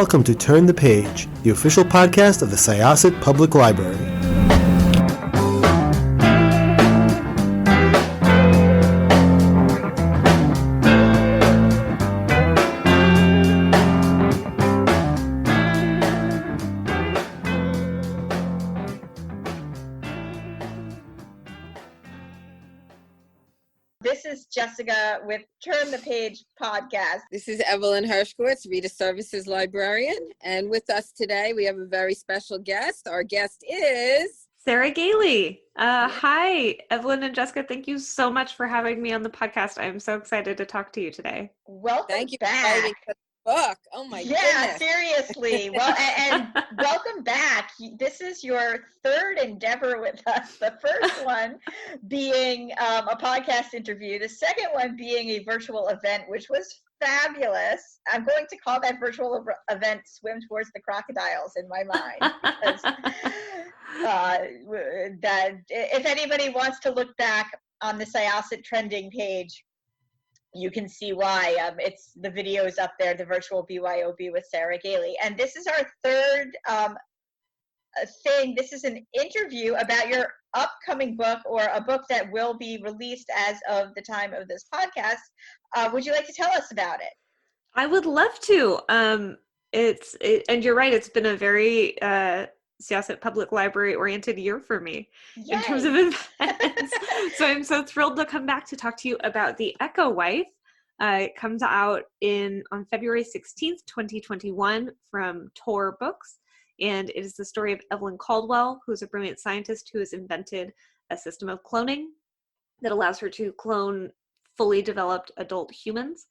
welcome to Turn the Page, the official podcast of the Syosset Public Library. This is Jessica with Turn the Page podcast. This is Evelyn Hershkowitz, Reader Services Librarian. And with us today, we have a very special guest. Our guest is... Sarah Gailey. Hi, Evelyn and Jessica. Thank you so much for having me on the podcast. I'm so excited to talk to you today. Welcome Thank you back. for writing the book. Oh my goodness. Yeah, seriously. Well, and welcome back. This is your third endeavor with us. The first one being a podcast interview. The second one being a virtual event, which was fabulous. I'm going to call that virtual event Swim Towards the Crocodiles in my mind. Because, that if anybody wants to look back on the Syosset trending page, you can see why. It's the videos up there, the virtual BYOB with Sarah Gailey. And this is our third thing. This is an interview about your upcoming book, or a book that will be released as of the time of this podcast. Would you like to tell us about it? I would love to. And you're right, it's been a very Syosset Public Library oriented year for me. Yay. In terms of events. So I'm so thrilled to come back to talk to you about The Echo Wife. It comes out on February 16th, 2021 from Tor Books. And it is the story of Evelyn Caldwell, who's a brilliant scientist who has invented a system of cloning that allows her to clone fully developed adult humans.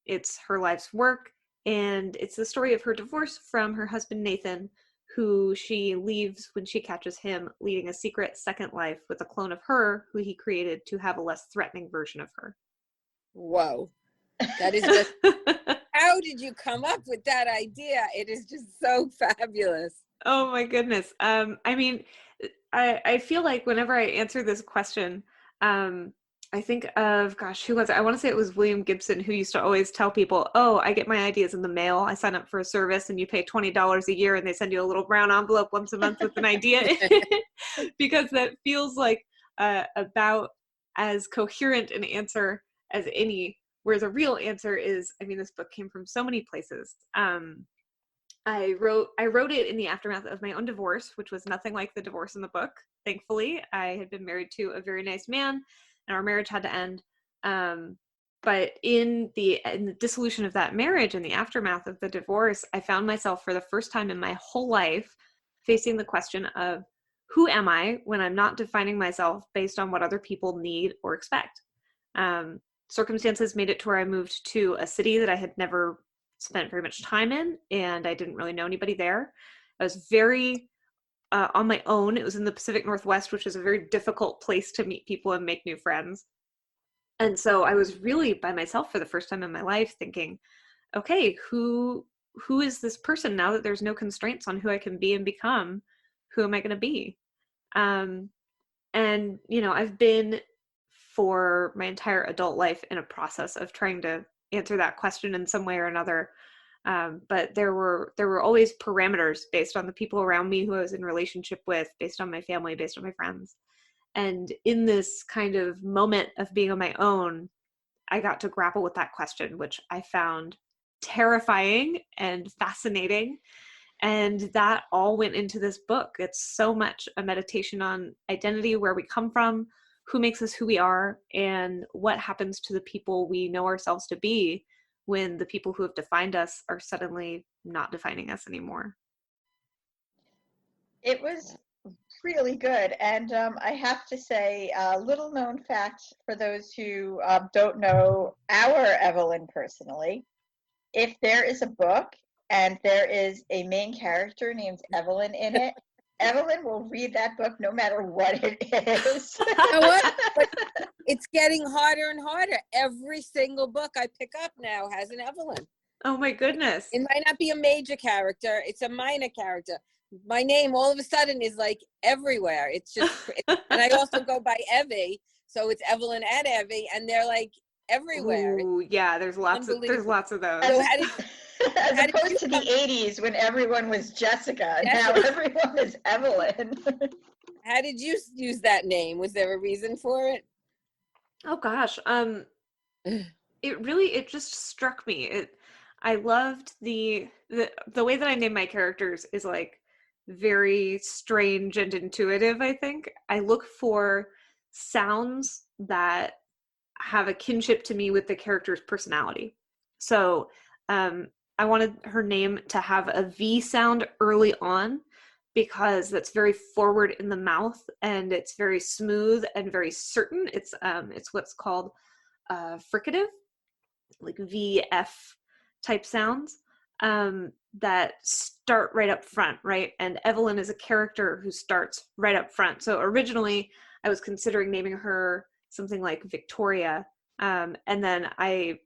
It's her life's work, and it's the story of her divorce from her husband, Nathan, who she leaves when she catches him leading a secret second life with a clone of her who he created to have a less threatening version of her. Whoa. That is just... How did you come up with that idea? It is just so fabulous. Oh my goodness. I mean, I feel like whenever I answer this question, I think of, who was it? I want to say it was William Gibson, who used to always tell people, oh, I get my ideas in the mail. I sign up for a service and you pay $20 a year and they send you a little brown envelope once a month with an idea in it. Because that feels like about as coherent an answer as any, whereas a real answer is, I mean, this book came from so many places. I wrote it in the aftermath of my own divorce, which was nothing like the divorce in the book. Thankfully, I had been married to a very nice man, and our marriage had to end. But in the dissolution of that marriage and the aftermath of the divorce, I found myself for the first time in my whole life facing the question of, who am I when I'm not defining myself based on what other people need or expect? Circumstances made it to where I moved to a city that I had never spent very much time in, and I didn't really know anybody there. I was very on my own. It was in the Pacific Northwest, which is a very difficult place to meet people and make new friends. And so I was really by myself for the first time in my life thinking, okay, who is this person now that there's no constraints on who I can be and become? Who am I going to be? And, I've been for my entire adult life in a process of trying to answer that question in some way or another. But there were always parameters based on the people around me who I was in relationship with, based on my family, based on my friends. And in this kind of moment of being on my own, I got to grapple with that question, which I found terrifying and fascinating. And that all went into this book. It's so much a meditation on identity, where we come from, who makes us who we are, and what happens to the people we know ourselves to be when the people who have defined us are suddenly not defining us anymore. It was really good. And I have to say, a little known fact for those who don't know our Evelyn personally, if there is a book and there is a main character named Evelyn in it, Evelyn will read that book no matter what it is. You know what? But it's getting harder and harder. Every single book I pick up now has an Evelyn. Oh my goodness. It might not be a major character. It's a minor character. My name all of a sudden is like everywhere. It's just, and I also go by Evie. So it's Evelyn and Evie, and they're like everywhere. Ooh, yeah, there's lots of those. So As How did opposed you to the 80s when everyone was Jessica. Now Yes. everyone is Evelyn. How did you use that name? Was there a reason for it? Oh gosh. It just struck me. I loved the way that I name my characters is like very strange and intuitive, I think. I look for sounds that have a kinship to me with the character's personality. So I wanted her name to have a V sound early on because that's very forward in the mouth and it's very smooth and very certain. It's what's called fricative, like VF type sounds that start right up front, right? And Evelyn is a character who starts right up front. So originally I was considering naming her something like Victoria. And then I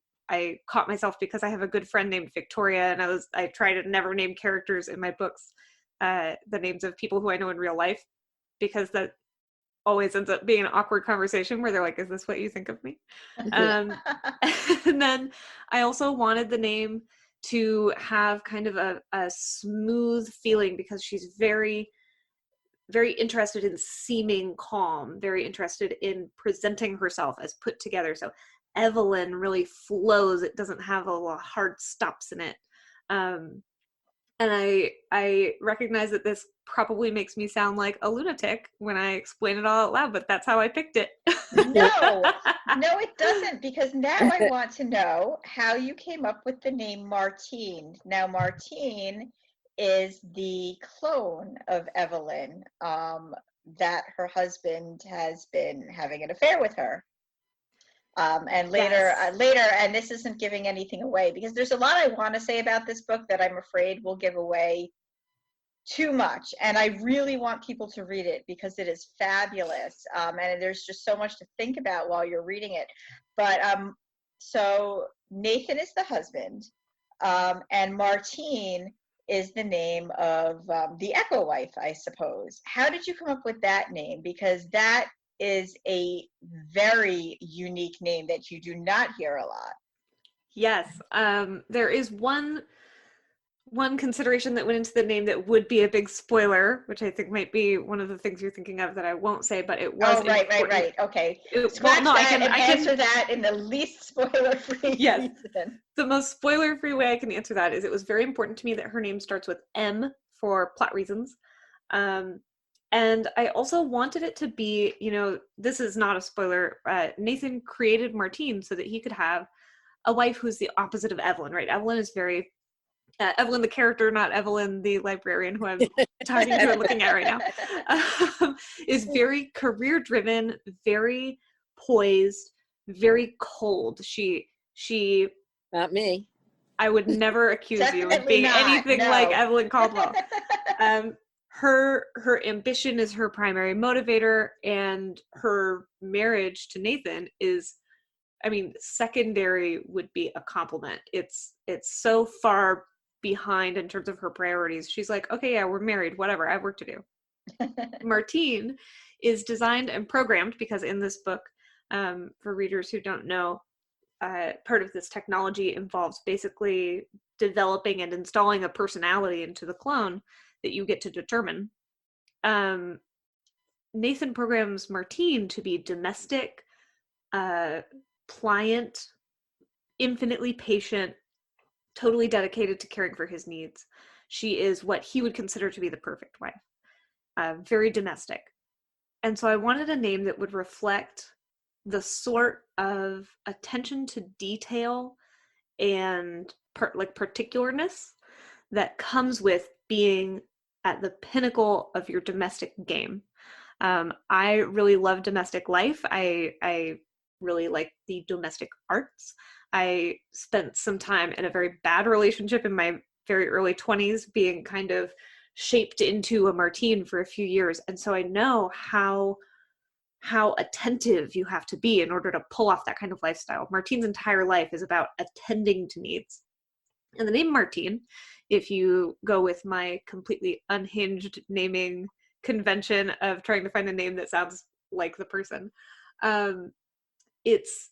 caught myself because I have a good friend named Victoria, and I try to never name characters in my books the names of people who I know in real life, because that always ends up being an awkward conversation where they're like, is this what you think of me? And then I also wanted the name to have kind of a smooth feeling because she's very, very interested in seeming calm, very interested in presenting herself as put together. So Evelyn really flows. It doesn't have a lot of hard stops in it. And I recognize that this probably makes me sound like a lunatic when I explain it all out loud, but that's how I picked it. No, it doesn't, because now I want to know how you came up with the name Martine. Now, Martine is the clone of Evelyn, that her husband has been having an affair with her. And later, and this isn't giving anything away, because there's a lot I want to say about this book that I'm afraid will give away too much. And I really want people to read it because it is fabulous. And there's just so much to think about while you're reading it. But so Nathan is the husband, and Martine is the name of the Echo wife, I suppose. How did you come up with that name? Because that is a very unique name that you do not hear a lot. Yes. There is one consideration that went into the name that would be a big spoiler, which I think might be one of the things you're thinking of that I won't say, but it was right. Okay. Answer that in the least spoiler-free reason. The most spoiler-free way I can answer that is it was very important to me that her name starts with M for plot reasons. And I also wanted it to be, this is not a spoiler, Nathan created Martine so that he could have a wife who's the opposite of Evelyn, right? Evelyn is very, Evelyn the character, not Evelyn the librarian who I'm talking to and looking at right now, is very career-driven, very poised, very cold. She Not me. I would never accuse you of being anything like Evelyn Caldwell. Her ambition is her primary motivator, and her marriage to Nathan is, secondary would be a compliment. It's so far behind in terms of her priorities. She's like, okay, yeah, we're married, whatever, I have work to do. Martine is designed and programmed because in this book, for readers who don't know, part of this technology involves basically developing and installing a personality into the clone that you get to determine. Nathan programs Martine to be domestic, pliant, infinitely patient, totally dedicated to caring for his needs. She is what he would consider to be the perfect wife, very domestic. And so I wanted a name that would reflect the sort of attention to detail and particularness that comes with being at the pinnacle of your domestic game. I really love domestic life. I really like the domestic arts. I spent some time in a very bad relationship in my very early 20s, being kind of shaped into a Martine for a few years. And so I know how attentive you have to be in order to pull off that kind of lifestyle. Martine's entire life is about attending to needs. And the name Martine, if you go with my completely unhinged naming convention of trying to find a name that sounds like the person, it's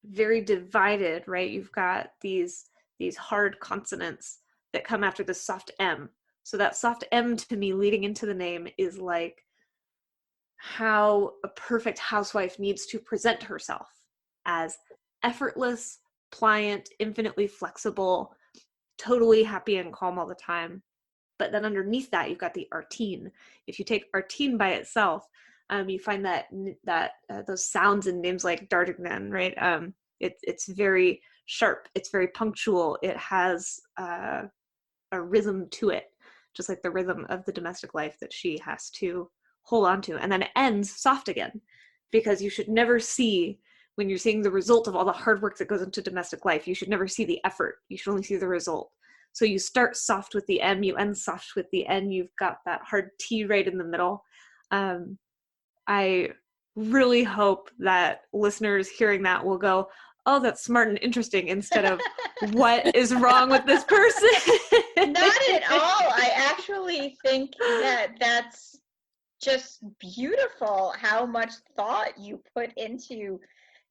very divided, right? You've got these these hard consonants that come after the soft M. So that soft M to me leading into the name is like how a perfect housewife needs to present herself as effortless, pliant, infinitely flexible, totally happy and calm all the time. But then underneath that, you've got the artine. If you take artine by itself, you find that those sounds in names like Dardegnan, right? It's very sharp. It's very punctual. It has a rhythm to it, just like the rhythm of the domestic life that she has to hold on to. And then it ends soft again, because you should never see, when you're seeing the result of all the hard work that goes into domestic life, you should never see the effort. You should only see the result. So you start soft with the M, you end soft with the N. You've got that hard T right in the middle. I really hope that listeners hearing that will go, oh, that's smart and interesting, instead of what is wrong with this person? Not at all. I actually think that that's just beautiful, how much thought you put into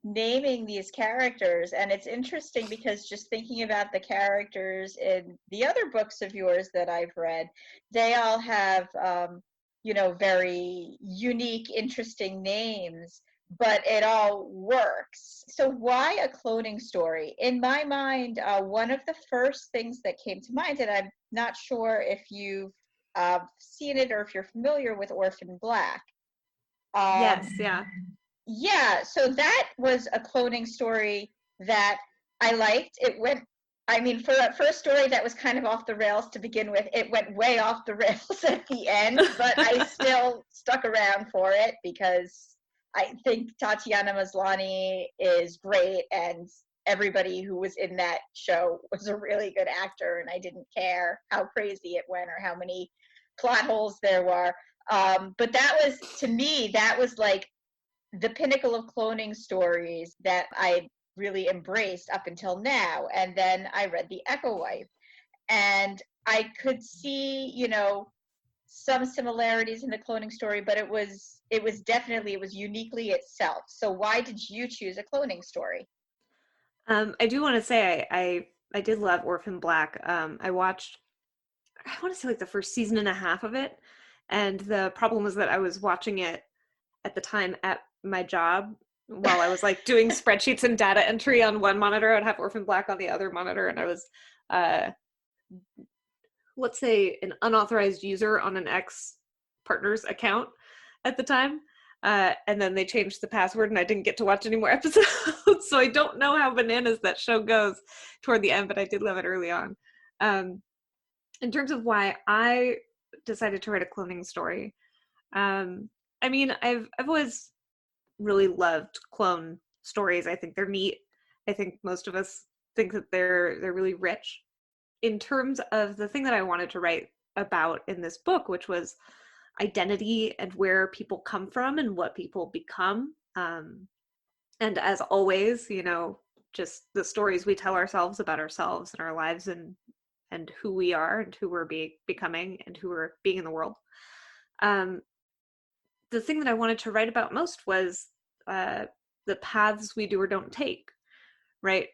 naming these characters. And it's interesting because just thinking about the characters in the other books of yours that I've read, they all have very unique, interesting names, but it all works. So why a cloning story? In my mind, one of the first things that came to mind, and I'm not sure if you've seen it or if you're familiar with Orphan Black. Yes, yeah. Yeah, so that was a cloning story that I liked. It went, for that first story that was kind of off the rails to begin with, it went way off the rails at the end, but I still stuck around for it because I think Tatiana Maslany is great, and everybody who was in that show was a really good actor, and I didn't care how crazy it went or how many plot holes there were. But that was, to me, that was like the pinnacle of cloning stories that I really embraced up until now. And then I read The Echo Wife, and I could see, some similarities in the cloning story, but it was uniquely itself. So why did you choose a cloning story? I do want to say I did love Orphan Black. I watched, I want to say like the first season and a half of it, and the problem was that I was watching it at the time at my job while I was like doing spreadsheets and data entry on one monitor. I'd have Orphan Black on the other monitor, and I was let's say an unauthorized user on an ex-partner's account at the time. And then they changed the password and I didn't get to watch any more episodes. So I don't know how bananas that show goes toward the end, but I did love it early on. In terms of why I decided to write a cloning story, I've always really loved clone stories. I think they're neat. I think most of us think that they're really rich. In terms of the thing that I wanted to write about in this book, which was identity and where people come from and what people become. And as always, just the stories we tell ourselves about ourselves and our lives and who we are and who we're becoming and who we're being in the world. The thing that I wanted to write about most was the paths we do or don't take, right?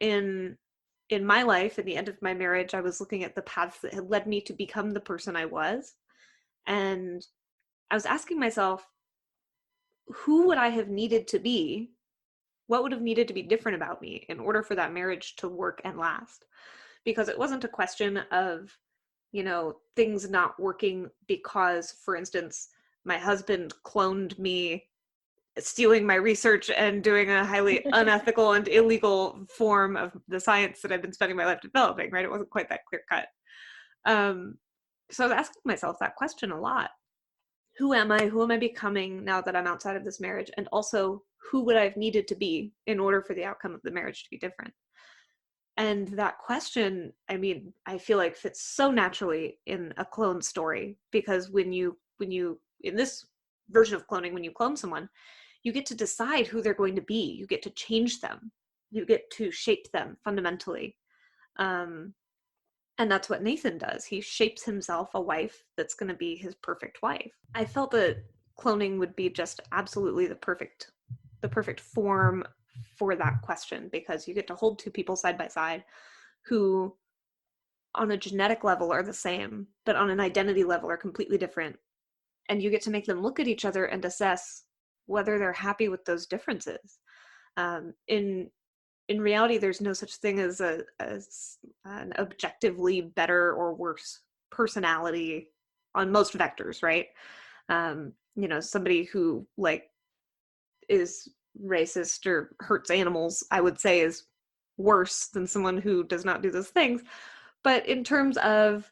In my life, at the end of my marriage, I was looking at the paths that had led me to become the person I was. And I was asking myself, who would I have needed to be? What would have needed to be different about me in order for that marriage to work and last? Because it wasn't a question of, things not working because, for instance, my husband cloned me, stealing my research and doing a highly unethical and illegal form of the science that I've been spending my life developing, right? It wasn't quite that clear cut. So I was asking myself that question a lot. Who am I? Who am I becoming now that I'm outside of this marriage? And also, who would I have needed to be in order for the outcome of the marriage to be different? And that question, I feel like fits so naturally in a clone story, because when you, in this version of cloning, when you clone someone, you get to decide who they're going to be. You get to change them. You get to shape them fundamentally. And that's what Nathan does. He shapes himself a wife that's going to be his perfect wife. I felt that cloning would be just absolutely the perfect form for that question, because you get to hold two people side by side who on a genetic level are the same, but on an identity level are completely different. And you get to make them look at each other and assess whether they're happy with those differences. In reality, there's no such thing as an objectively better or worse personality on most vectors, right? Somebody who like is racist or hurts animals, I would say is worse than someone who does not do those things. But in terms of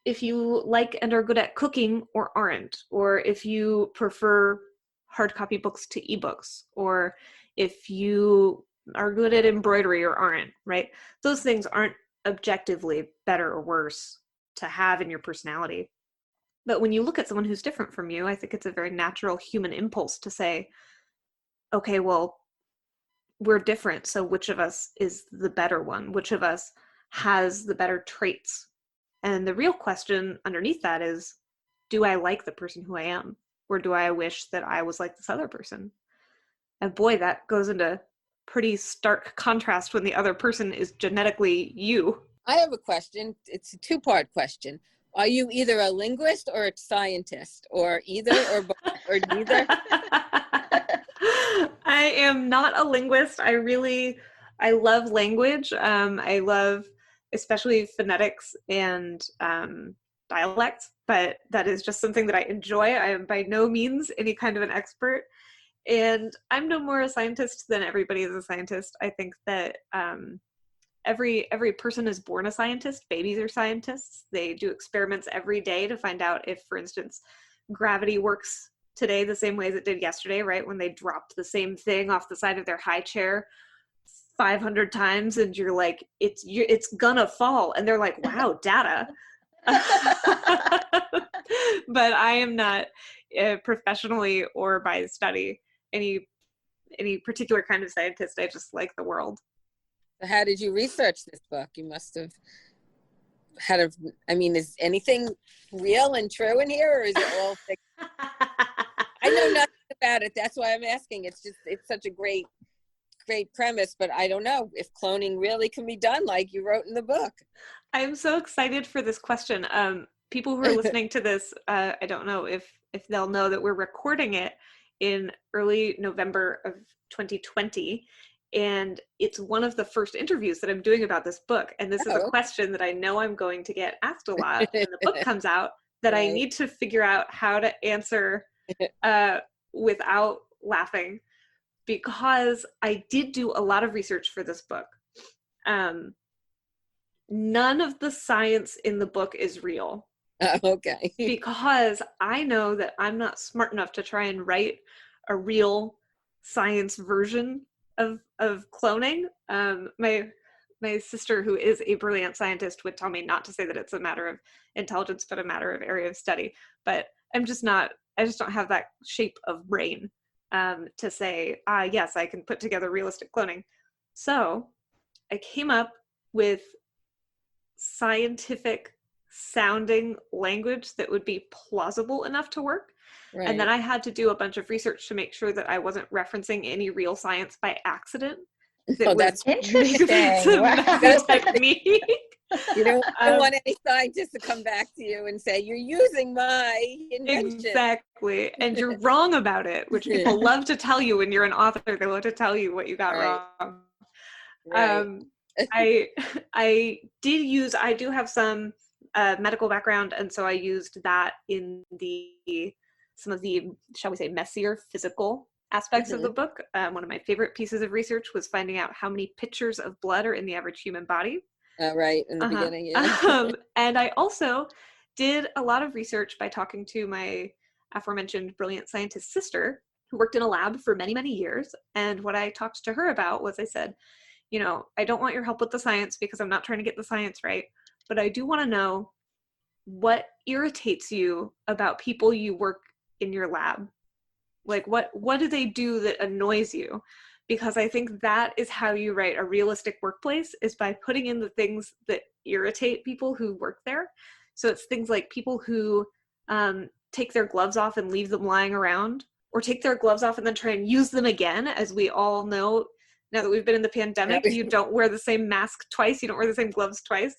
if you like and are good at cooking or aren't, or if you prefer hard copy books to ebooks, or if you are good at embroidery or aren't, right? Those things aren't objectively better or worse to have in your personality. But when you look at someone who's different from you, I think it's a very natural human impulse to say, okay, well, we're different, so which of us is the better one? Which of us has the better traits? And the real question underneath that is, do I like the person who I am? Or do I wish that I was like this other person? And boy, that goes into pretty stark contrast when the other person is genetically you. I have a question. It's a two-part question. Are you either a linguist or a scientist, or either, or both, or neither? I am not a linguist. I love language. I love especially phonetics and dialects, but that is just something that I enjoy. I am by no means any kind of an expert. And I'm no more a scientist than everybody is a scientist. I think that every person is born a scientist. Babies are scientists. They do experiments every day to find out if, for instance, gravity works today the same way as it did yesterday, right? When they dropped the same thing off the side of their high chair 500 times and you're like, it's gonna fall. And they're like, wow, data. But I am not professionally or by study any particular kind of scientist. I just like the world. So how did you research this book? You must have had is anything real and true in here, or is it all fiction? I know nothing about it. That's why I'm asking. It's such a great premise, but I don't know if cloning really can be done like you wrote in the book. I'm so excited for this question. People who are listening to this, I don't know if they'll know that we're recording it in early November of 2020. And it's one of the first interviews that I'm doing about this book. And this is a question that I know I'm going to get asked a lot when the book comes out, that right. I need to figure out how to answer without laughing, because I did do a lot of research for this book. None of the science in the book is real. Okay. Because I know that I'm not smart enough to try and write a real science version of cloning. My sister, who is a brilliant scientist, would tell me not to say that it's a matter of intelligence, but a matter of area of study. But I just don't have that shape of brain to say, yes, I can put together realistic cloning. So I came up with scientific sounding language that would be plausible enough to work. Right. And then I had to do a bunch of research to make sure that I wasn't referencing any real science by accident. That's interesting. Technique. You don't want any scientists to come back to you and say, you're using my invention. Exactly. And you're wrong about it, which people love to tell you when you're an author. They love to tell you what you got wrong. Right. I do have some medical background, and so I used that in some of the, shall we say, messier physical aspects of the book. One of my favorite pieces of research was finding out how many pitchers of blood are in the average human body. Right, in the beginning, yeah. And I also did a lot of research by talking to my aforementioned brilliant scientist sister, who worked in a lab for many, many years. And what I talked to her about was, I said, I don't want your help with the science because I'm not trying to get the science right, but I do want to know what irritates you about people you work in your lab. Like, what do they do that annoys you? Because I think that is how you write a realistic workplace, is by putting in the things that irritate people who work there. So it's things like people who take their gloves off and leave them lying around, or take their gloves off and then try and use them again. As we all know, now that we've been in the pandemic, you don't wear the same mask twice, you don't wear the same gloves twice.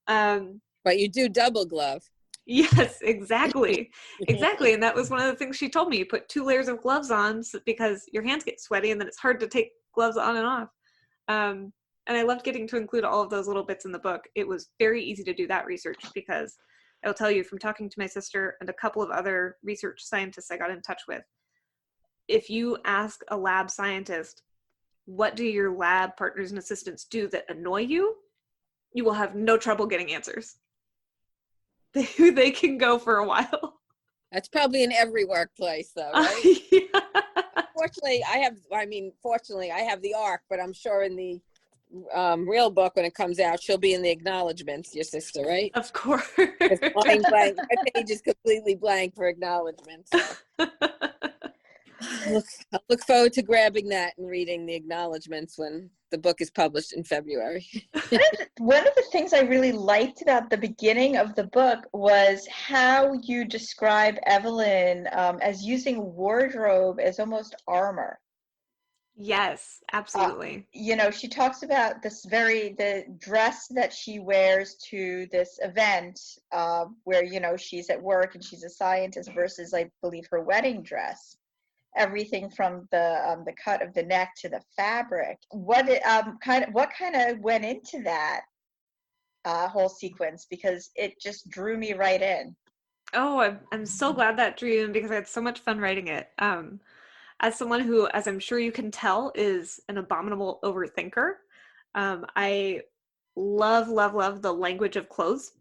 But you do double glove. Yes, exactly. Exactly. And that was one of the things she told me. You put 2 layers of gloves on because your hands get sweaty and then it's hard to take gloves on and off. And I loved getting to include all of those little bits in the book. It was very easy to do that research because I will tell you from talking to my sister and a couple of other research scientists I got in touch with, if you ask a lab scientist, what do your lab partners and assistants do that annoy you? You will have no trouble getting answers. They can go for a while. That's probably in every workplace, though, right? Yeah. Fortunately, I have the arc, but I'm sure in the real book, when it comes out, she'll be in the acknowledgments, your sister, right? Of course. It's blank. My page is completely blank for acknowledgments. So. I'll look forward to grabbing that and reading the acknowledgments when the book is published in February. One of the things I really liked about the beginning of the book was how you describe Evelyn as using wardrobe as almost armor. Yes, absolutely. She talks about the dress that she wears to this event where, she's at work and she's a scientist versus, I believe, her wedding dress. Everything from the cut of the neck to the fabric. What kind of went into that whole sequence, because it just drew me right in. Oh, I'm so glad that drew you in because I had so much fun writing it. As someone who, as I'm sure you can tell, is an abominable overthinker, I love the language of clothes.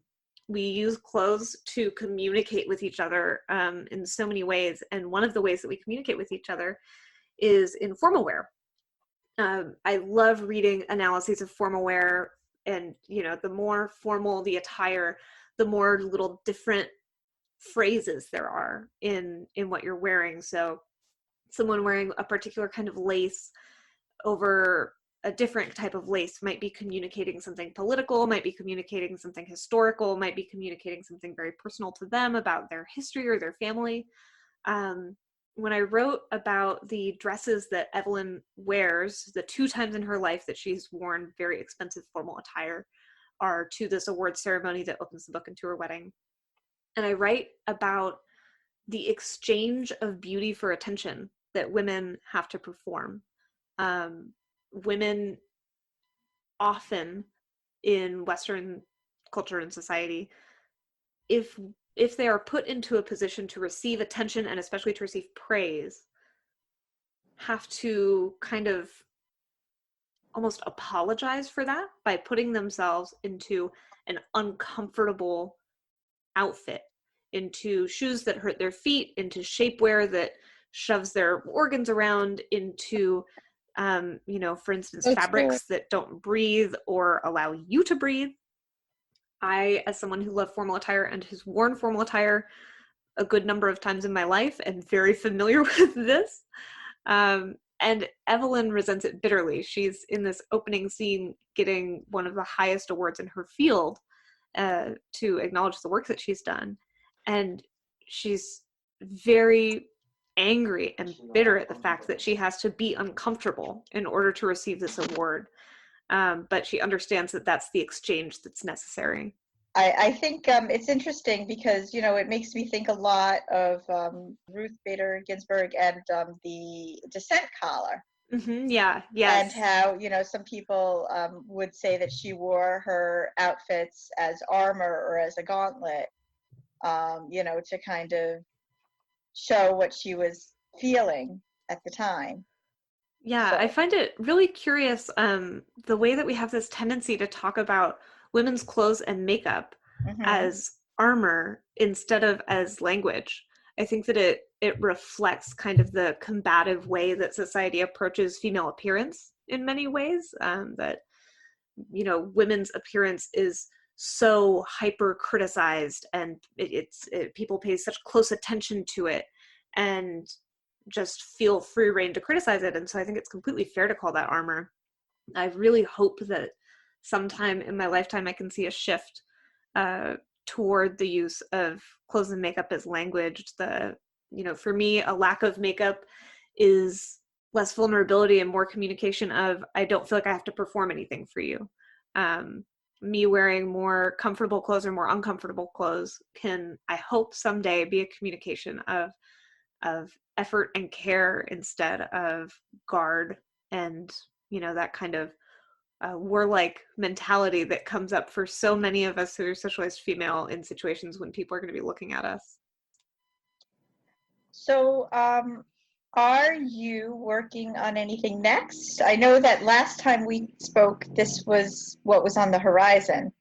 We use clothes to communicate with each other in so many ways. And one of the ways that we communicate with each other is in formal wear. I love reading analyses of formal wear, and the more formal the attire, the more little different phrases there are in what you're wearing. So someone wearing a particular kind of lace over a different type of lace might be communicating something political, might be communicating something historical, might be communicating something very personal to them about their history or their family. When I wrote about the dresses that Evelyn wears, the 2 times in her life that she's worn very expensive formal attire are to this award ceremony that opens the book and to her wedding. And I write about the exchange of beauty for attention that women have to perform. Women often in Western culture and society, if they are put into a position to receive attention and especially to receive praise, have to kind of almost apologize for that by putting themselves into an uncomfortable outfit, into shoes that hurt their feet, into shapewear that shoves their organs around, into for instance, fabrics that don't breathe or allow you to breathe. I, as someone who loved formal attire and who's worn formal attire a good number of times in my life, am very familiar with this. And Evelyn resents it bitterly. She's in this opening scene getting one of the highest awards in her field to acknowledge the work that she's done. And she's very angry and bitter at the fact that she has to be uncomfortable in order to receive this award. But she understands that that's the exchange that's necessary. I think it's interesting because, it makes me think a lot of Ruth Bader Ginsburg and the dissent collar. Mm-hmm, yeah, yes. And how, some people would say that she wore her outfits as armor or as a gauntlet, to kind of show what she was feeling at the time. Yeah, So. I find it really curious the way that we have this tendency to talk about women's clothes and makeup as armor instead of as language. I think that it reflects kind of the combative way that society approaches female appearance in many ways, that women's appearance is so hyper criticized, and people pay such close attention to it and just feel free reign to criticize it. And so I think it's completely fair to call that armor. I really hope that sometime in my lifetime I can see a shift toward the use of clothes and makeup as language. For me, a lack of makeup is less vulnerability and more communication of, I don't feel like I have to perform anything for you. me wearing more comfortable clothes or more uncomfortable clothes can, I hope, someday be a communication of effort and care instead of guard and, that kind of warlike mentality that comes up for so many of us who are socialized female in situations when people are going to be looking at us. So, are you working on anything next? I know that last time we spoke, this was what was on the horizon.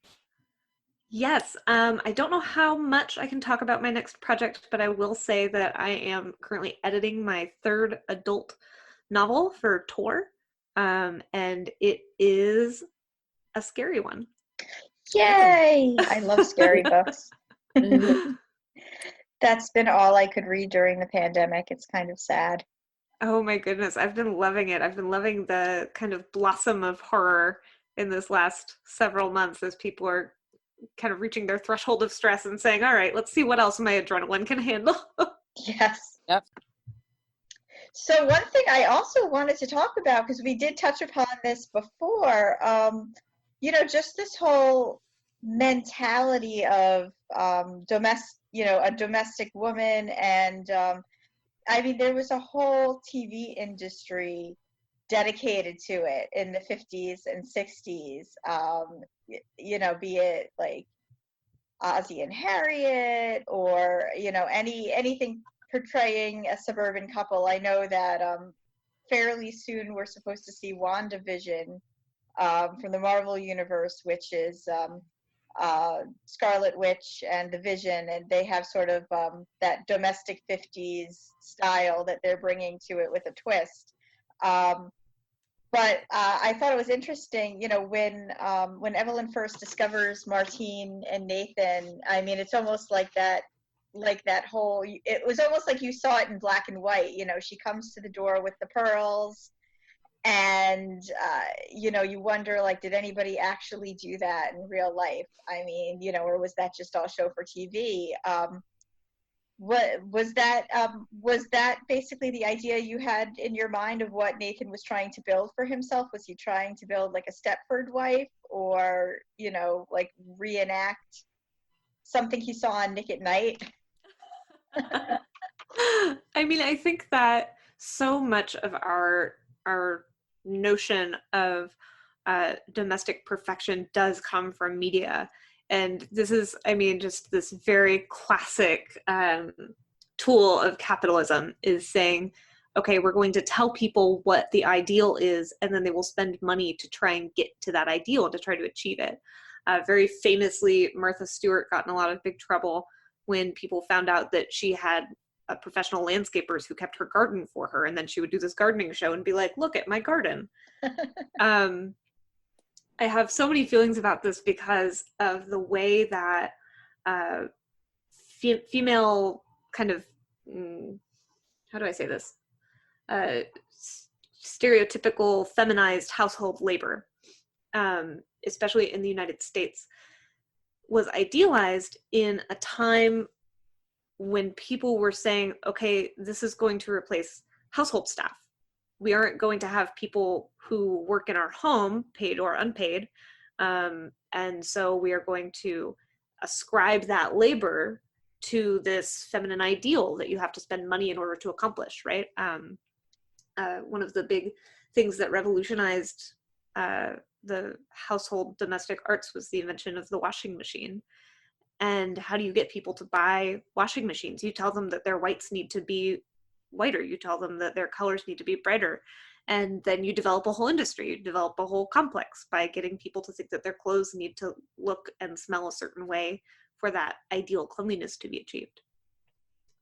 Yes, I don't know how much I can talk about my next project, but I will say that I am currently editing my third adult novel for Tor, and it is a scary one. Yay! I love scary books. Mhm. That's been all I could read during the pandemic. It's kind of sad. Oh my goodness, I've been loving it. I've been loving the kind of blossom of horror in this last several months as people are kind of reaching their threshold of stress and saying, all right, let's see what else my adrenaline can handle. Yes. Yep. So one thing I also wanted to talk about, because we did touch upon this before, just this whole mentality of a domestic woman, and I mean, there was a whole TV industry dedicated to it in the 50s and 60s. Be it like Ozzie and Harriet, or anything portraying a suburban couple. I know that fairly soon we're supposed to see WandaVision from the Marvel Universe, which is Scarlet Witch and the Vision, and they have sort of that domestic 50s style that they're bringing to it with a twist. But I thought it was interesting, when Evelyn first discovers Martine and Nathan. I mean, it's almost like that whole. It was almost like you saw it in black and white. She comes to the door with the pearls, and you wonder, like, did anybody actually do that in real life? I mean, or was that just all show for TV? What was that? Was that basically the idea you had in your mind of what Nathan was trying to build for himself? Was he trying to build like a Stepford wife, or like reenact something he saw on Nick at Night? I mean, I think that so much of our notion of domestic perfection does come from media. And this is, I mean, just this very classic tool of capitalism is saying, okay, we're going to tell people what the ideal is, and then they will spend money to try and get to that ideal and to try to achieve it. Very famously, Martha Stewart got in a lot of big trouble when people found out that she had professional landscapers who kept her garden for her, and then she would do this gardening show and be like, look at my garden. I have so many feelings about this because of the way that female kind of, how do I say this? Stereotypical feminized household labor, especially in the United States, was idealized in a time when people were saying, okay, this is going to replace household staff. We aren't going to have people who work in our home, paid or unpaid. And so we are going to ascribe that labor to this feminine ideal that you have to spend money in order to accomplish, right? One of the big things that revolutionized the household domestic arts was the invention of the washing machine. And how do you get people to buy washing machines? You tell them that their whites need to be whiter. You tell them that their colors need to be brighter. And then you develop a whole industry. You develop a whole complex by getting people to think that their clothes need to look and smell a certain way for that ideal cleanliness to be achieved.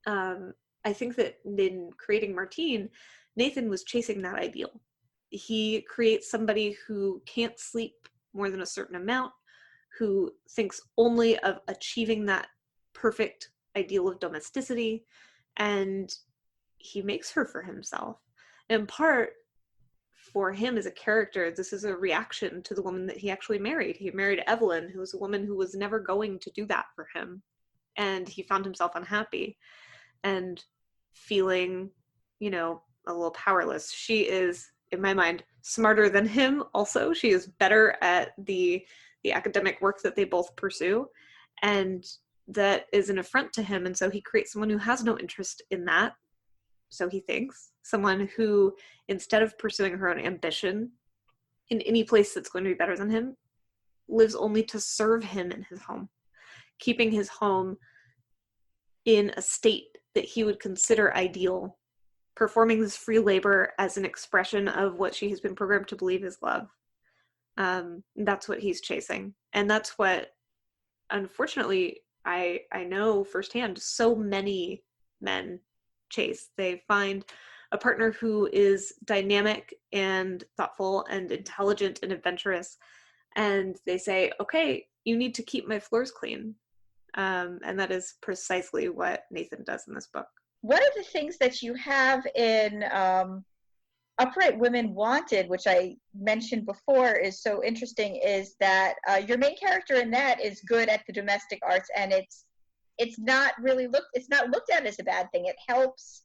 I think that in creating Martine, Nathan was chasing that ideal. He creates somebody who can't sleep more than a certain amount, who thinks only of achieving that perfect ideal of domesticity, and he makes her for himself. In part, for him as a character, this is a reaction to the woman that he actually married. He married Evelyn, who was a woman who was never going to do that for him, and he found himself unhappy and feeling, a little powerless. She is, in my mind, smarter than him also. She is better at the the academic work that they both pursue, and that is an affront to him. And so he creates someone who has no interest in that, so he thinks, someone who, instead of pursuing her own ambition in any place that's going to be better than him, lives only to serve him in his home, keeping his home in a state that he would consider ideal, performing this free labor as an expression of what she has been programmed to believe is love. That's what he's chasing. And that's what, unfortunately, I know firsthand so many men chase. They find a partner who is dynamic and thoughtful and intelligent and adventurous, and they say, okay, you need to keep my floors clean. And that is precisely what Nathan does in this book. One of the things that you have in Upright Women Wanted, which I mentioned before, is so interesting, is that your main character in that is good at the domestic arts, and it's not looked at as a bad thing. It helps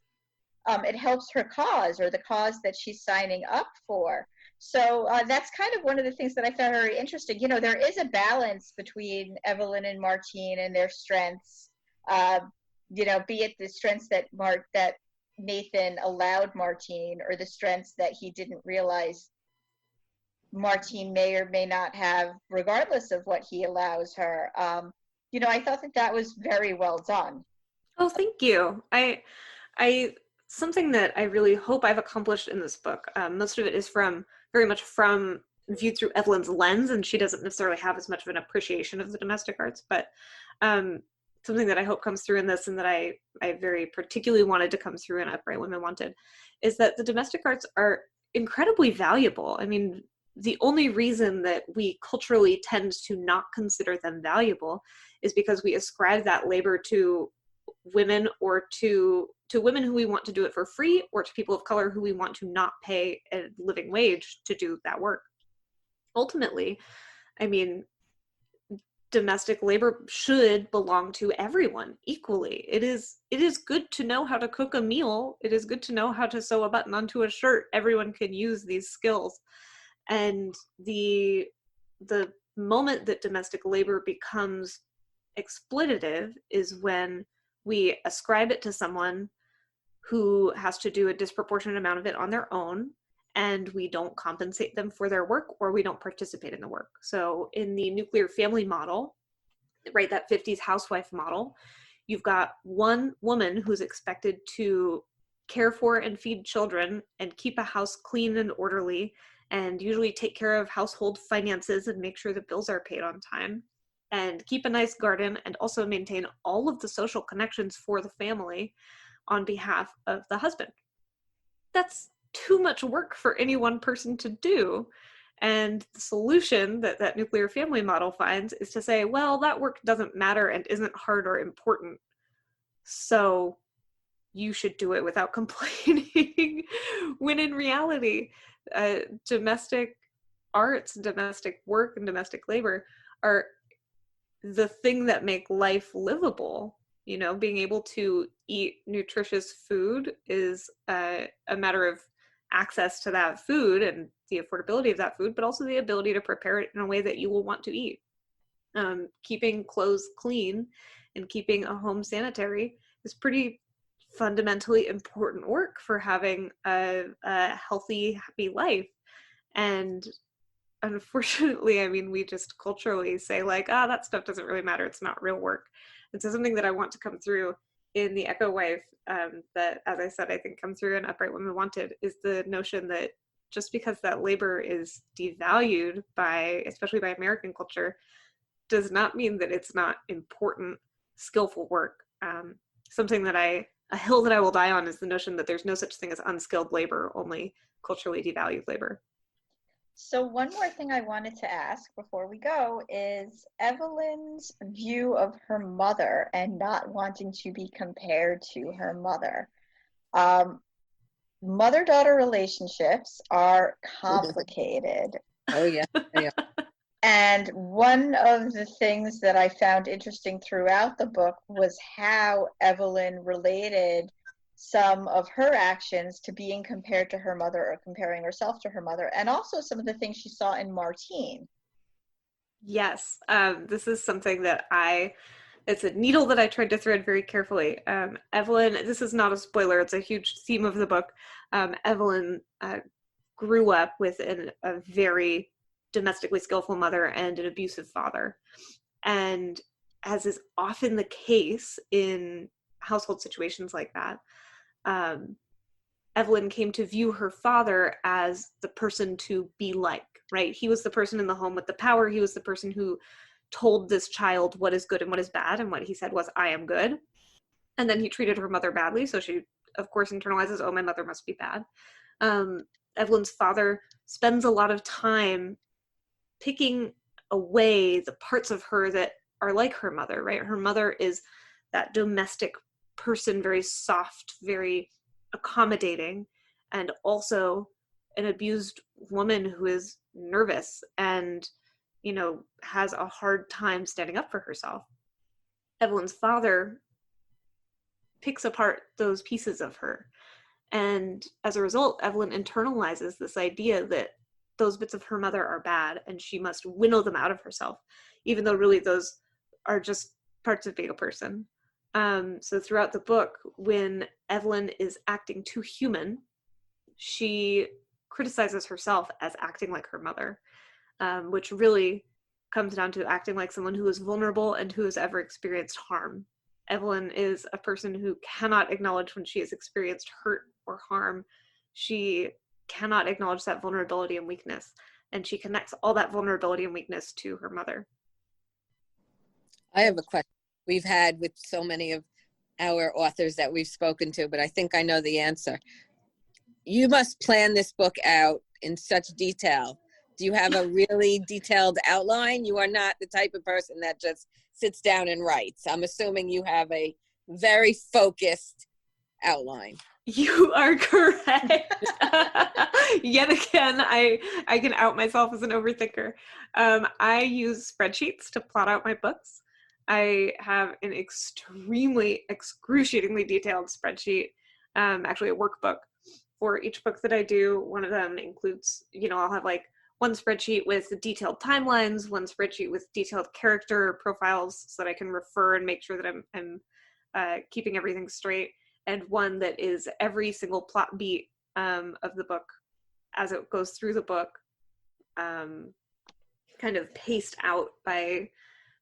her cause, or the cause that she's signing up for. So that's kind of one of the things that I found very interesting. You know, there is a balance between Evelyn and Martine and their strengths. You know, be it the strengths that Nathan allowed Martine, or the strengths that he didn't realize Martine may or may not have, regardless of what he allows her. You know, I thought that was very well done. Oh, thank you. I something that I really hope I've accomplished in this book. Most of it is very much from viewed through Evelyn's lens, and she doesn't necessarily have as much of an appreciation of the domestic arts. But something that I hope comes through in this, and that I very particularly wanted to come through in Upright Women Wanted, is that the domestic arts are incredibly valuable. I mean, the only reason that we culturally tend to not consider them valuable is because we ascribe that labor to women, or to women who we want to do it for free, or to people of color who we want to not pay a living wage to do that work. Ultimately, I mean, domestic labor should belong to everyone equally. It is good to know how to cook a meal. It is good to know how to sew a button onto a shirt. Everyone can use these skills. And the moment that domestic labor becomes exploitative is when we ascribe it to someone who has to do a disproportionate amount of it on their own, and we don't compensate them for their work, or we don't participate in the work. So in the nuclear family model, right, that 50s housewife model, you've got one woman who's expected to care for and feed children and keep a house clean and orderly, and usually take care of household finances and make sure the bills are paid on time, and keep a nice garden, and also maintain all of the social connections for the family on behalf of the husband. That's too much work for any one person to do. And the solution that that nuclear family model finds is to say, well, that work doesn't matter and isn't hard or important, so you should do it without complaining. When in reality, domestic arts, domestic work, and domestic labor are the thing that make life livable. You know, being able to eat nutritious food is a matter of access to that food and the affordability of that food, but also the ability to prepare it in a way that you will want to eat. Keeping clothes clean and keeping a home sanitary is pretty fundamentally important work for having a healthy, happy life. And unfortunately, I mean, we just culturally say like, that stuff doesn't really matter. It's not real work. And so something that I want to come through in The Echo Wife, that, as I said, I think come through in Upright Women Wanted, is the notion that just because that labor is devalued especially by American culture, does not mean that it's not important, skillful work. Something that a hill that I will die on is the notion that there's no such thing as unskilled labor, only culturally devalued labor. So one more thing I wanted to ask before we go is Evelyn's view of her mother and not wanting to be compared to her mother. Mother-daughter relationships are complicated. Oh, yeah. Yeah. And one of the things that I found interesting throughout the book was how Evelyn related some of her actions to being compared to her mother, or comparing herself to her mother, and also some of the things she saw in Martine. Yes, this is something that it's a needle that I tried to thread very carefully. Evelyn, this is not a spoiler, it's a huge theme of the book. Evelyn grew up with a very domestically skillful mother and an abusive father. And as is often the case in household situations like that, Evelyn came to view her father as the person to be like, right? He was the person in the home with the power. He was the person who told this child what is good and what is bad. And what he said was, I am good. And then he treated her mother badly. So she, of course, internalizes, oh, my mother must be bad. Evelyn's father spends a lot of time picking away the parts of her that are like her mother, right? Her mother is that domestic person, very soft, very accommodating, and also an abused woman who is nervous and, has a hard time standing up for herself. Evelyn's father picks apart those pieces of her. And as a result, Evelyn internalizes this idea that those bits of her mother are bad and she must winnow them out of herself, even though really those are just parts of being a person. So throughout the book, when Evelyn is acting too human, she criticizes herself as acting like her mother, which really comes down to acting like someone who is vulnerable and who has ever experienced harm. Evelyn is a person who cannot acknowledge when she has experienced hurt or harm. She cannot acknowledge that vulnerability and weakness, and she connects all that vulnerability and weakness to her mother. I have a question we've had with so many of our authors that we've spoken to, but I think I know the answer. You must plan this book out in such detail. Do you have a really detailed outline? You are not the type of person that just sits down and writes. I'm assuming you have a very focused outline. You are correct. Yet again, I can out myself as an overthinker. I use spreadsheets to plot out my books. I have an excruciatingly detailed spreadsheet, actually a workbook for each book that I do. One of them includes, I'll have like one spreadsheet with detailed timelines, one spreadsheet with detailed character profiles so that I can refer and make sure that I'm keeping everything straight, and one that is every single plot beat of the book as it goes through the book, kind of paced out by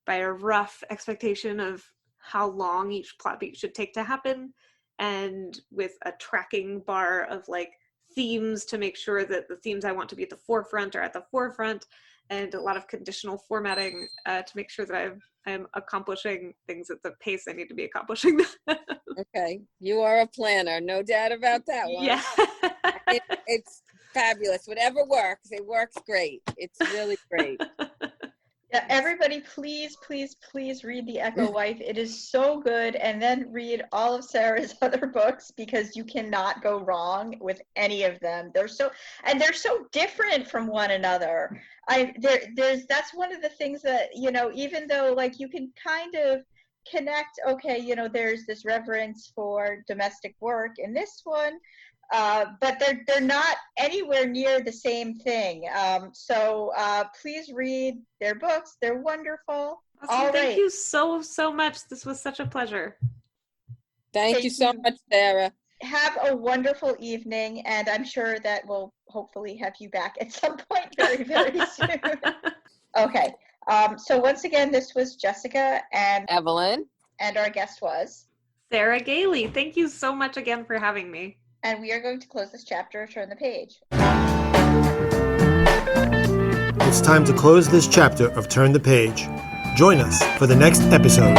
a rough expectation of how long each plot beat should take to happen, and with a tracking bar of like themes to make sure that the themes I want to be at the forefront are at the forefront, and a lot of conditional formatting to make sure that I'm accomplishing things at the pace I need to be accomplishing them. Okay, you are a planner, no doubt about that one. Yeah. It's fabulous. Whatever works, it works great. It's really great. Yeah, everybody, please, please, please read The Echo Wife. It is so good. And then read all of Sarah's other books, because you cannot go wrong with any of them. They're so different from one another. That's one of the things that, even though like you can kind of connect, okay, there's this reverence for domestic work in this one, but they're not anywhere near the same thing. So please read their books. They're wonderful. Awesome. Thank you so much. This was such a pleasure. Thank you so much, Sarah. Have a wonderful evening, and I'm sure that we'll hopefully have you back at some point very, very soon. Okay. So once again, this was Jessica and Evelyn. And our guest was Sarah Gailey. Thank you so much again for having me. And we are going to close this chapter of Turn the Page. It's time to close this chapter of Turn the Page. Join us for the next episode.